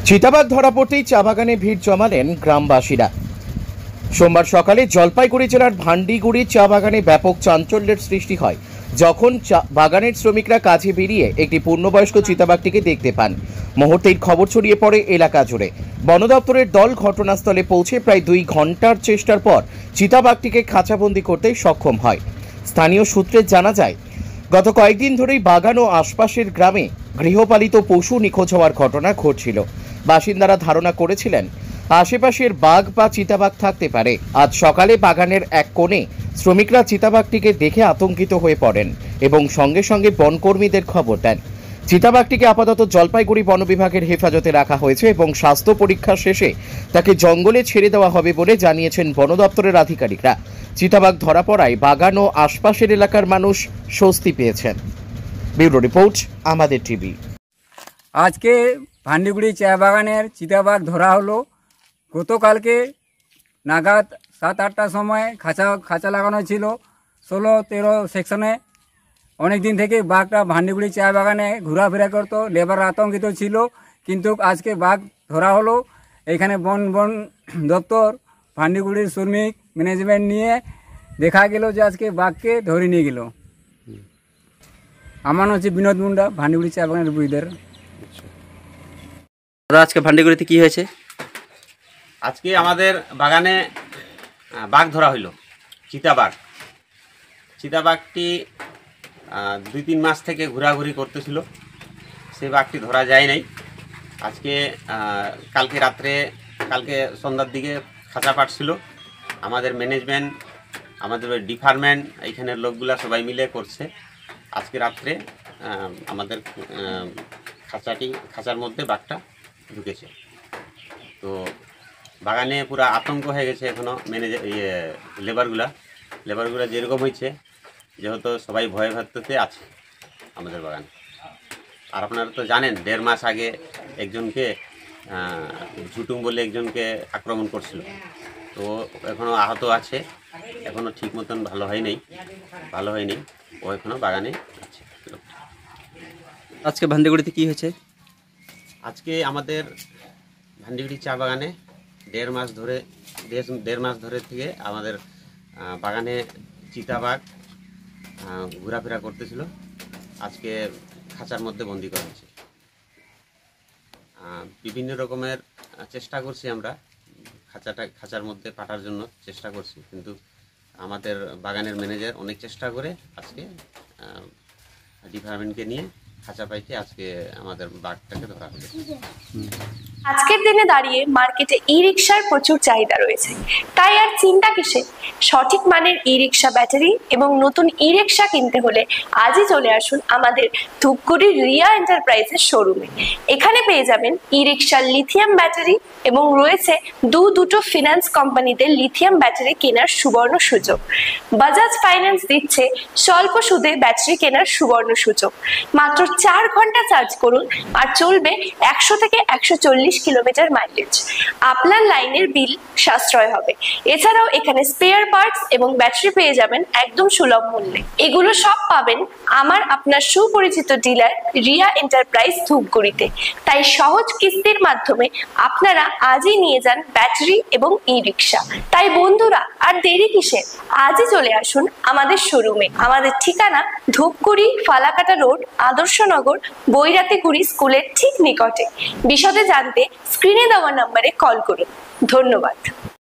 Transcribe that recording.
চিতাবাঘ ধরা পড়তেই চা বাগানে ভিড় জমালেন গ্রামবাসীরা। সোমবার সকালে জলপাইগুড়ি জেলার ভান্ডিগুড়ি চা বাগানে ব্যাপক চাঞ্চল্যের সৃষ্টি হয় যখন বাগানের শ্রমিকরা কাজে বেরিয়ে একটি পূর্ণবয়স্ক চিতাবাঘটিকে দেখতে পান। মুহূর্তেই খবর ছড়িয়ে পড়ে এলাকা জুড়ে। বন দপ্তরের দল ঘটনাস্থলে পৌঁছে প্রায় 2 ঘন্টার চেষ্টার পর চিতাবাঘটিকে খাঁচাবন্দি করতে সক্ষম হয়। স্থানীয় সূত্রে জানা যায়, গত কয়েকদিন ধরেই বাগান ও আশপাশের গ্রামে গৃহপালিত পশু নিখোঁজ হওয়ার ঘটনা ঘটছিল। বাসিন্দারা ধারণা করেছিলেন আশেপাশের বাঘ বা চিতাবাঘ থাকতে পারে। আজ সকালে বাগানের এক কোণে শ্রমিকরা চিতাবাঘটিকে দেখে আতঙ্কিত হয়ে পড়েন এবং সঙ্গে সঙ্গে বনকর্মীদের খবর দেন। চিতাবাঘটিকে আপাতত জলপাইগুড়ি বন বিভাগের হেফাজতে রাখা হয়েছে এবং স্বাস্থ্য পরীক্ষা শেষে তাকে জঙ্গলে ছেড়ে দেওয়া হবে বলে জানিয়েছেন বন দপ্তরের আধিকারিকরা। চিতাবাঘ ধরা পড়ায় বাগান ও আশপাশের এলাকার মানুষ স্বস্তি পেয়েছেন। ব্যুরো রিপোর্ট, আমাদের টিভি। আজকে ভান্ডিগুড়ি চা বাগানের চিতাবাঘ ধরা হলো। গতকালকে নাগাদ 7-8টার সময় খাঁচা লাগানো ছিল 16-13 সেকশনে। অনেক দিন থেকে বাঘটা ভান্ডিগুড়ি চা বাগানে ঘোরাফেরা করতো, লেবার আতঙ্কিত ছিল, কিন্তু আজকে বাঘ ধরা হলো। এখানে বন দপ্তর, ভান্ডিগুড়ির শ্রমিক ম্যানেজমেন্ট নিয়ে দেখা গেল যে আজকে বাঘকে ধরে নিয়ে গেল। আমার হচ্ছে বিনোদ মুন্ডা, ভান্ডিগুড়ি চা বাগানের বুইদের। আজকে ভান্ডিগুড়িতে কি হয়েছে? আজকে আমাদের বাগানে বাঘ ধরা হইল, চিতাবাঘটি 2-3 মাস থেকে ঘোরাঘুরি করতেছিল। সেই বাঘটি ধরা যায় নাই। আজকে কালকে সন্ধ্যার দিকে খাঁচা পাঠছিল। আমাদের ম্যানেজমেন্ট, আমাদের ডিপার্টমেন্ট, এইখানের লোকগুলা সবাই মিলে করছে। আজকে রাত্রে আমাদের খাঁচার মধ্যে বাঘটা ঢুকেছে। তো বাগানে পুরা আতঙ্ক হয়ে গেছে এখনও। লেবারগুলা যেরকম হয়েছে, যেহেতু সবাই ভয়ে ভাবতে আছে আমাদের বাগানে। আর আপনারা তো জানেন 1.5 মাস আগে একজনকে ঝুটুং বলে একজনকে আক্রমণ করছিল। তো এখনও আহত আছে, এখনও ঠিক মতন ভালো হয়নি। ও এখনও বাগানে আছে। আজকে ভান্ডিগুড়িতে কি হয়েছে? আজকে আমাদের ভান্ডিগুড়ি চা বাগানে 1.5 মাস ধরে থেকে আমাদের বাগানে চিতাবাঘ ঘোরাফেরা করতেছিল। আজকে খাঁচার মধ্যে বন্দি করা হয়েছে। বিভিন্ন রকমের চেষ্টা করছি আমরা খাঁচার মধ্যে পাঠার জন্য চেষ্টা করছি, কিন্তু আমাদের বাগানের ম্যানেজার অনেক চেষ্টা করে আজকে ডিপার্টমেন্টকে নিয়ে খাঁচা পাইতে আজকে আমাদের বাঘটাকে ধরা হলো। আজকের দিনে দাঁড়িয়ে মার্কেটে ই রিকশার প্রচুর চাহিদা রয়েছে, তাই আর চিন্তা কিসে? সঠিক মানের ই রিকশা ব্যাটারি এবং নতুন ই রিকশা কিনতে হলে আজই চলে আসুন আমাদের ধূপগুড়ির রিয়া এন্টারপ্রাইজের শোরুমে। এখানে পেয়ে যাবেন ই রিকশার লিথিয়াম ব্যাটারি এবং রয়েছে দুটো ফিনান্স কোম্পানিতে লিথিয়াম ব্যাটারি কেনার সুবর্ণ সুযোগ। বাজাজ ফাইন্যান্স দিচ্ছে স্বল্প সুদে ব্যাটারি কেনার সুবর্ণ সুযোগ। মাত্র 4 ঘন্টা চার্জ করুন আর চলবে 100 থেকে 140 কিলোমিটার মাইলেজ। আপনার লাইনের বিল সাশ্রয় হবে। এছাড়াও এখানে স্পেয়ার পার্টস এবং ব্যাটারি পেয়ে যাবেন একদম সুলভ মূল্যে। এগুলো সব পাবেন আপনার সুপরিচিত ডিলার রিয়া এন্টারপ্রাইজ ধূপগুড়িতে। তাই সহজ কিস্তির মাধ্যমে আপনারা আজই নিয়ে যান ব্যাটারি এবং ই রিকশা। তাই বন্ধুরা, আর দেরি কিসের? আজই চলে আসুন আমাদের শোরুমে। আমাদের ঠিকানা ধূপগুড়ি ফালাকাটা রোড, আদর্শনগর, বৈরাতিগুড়ি স্কুলের ঠিক নিকটে। বিশদে জানতে স্ক্রিনে দেওয়া নম্বরে কল করুন। ধন্যবাদ।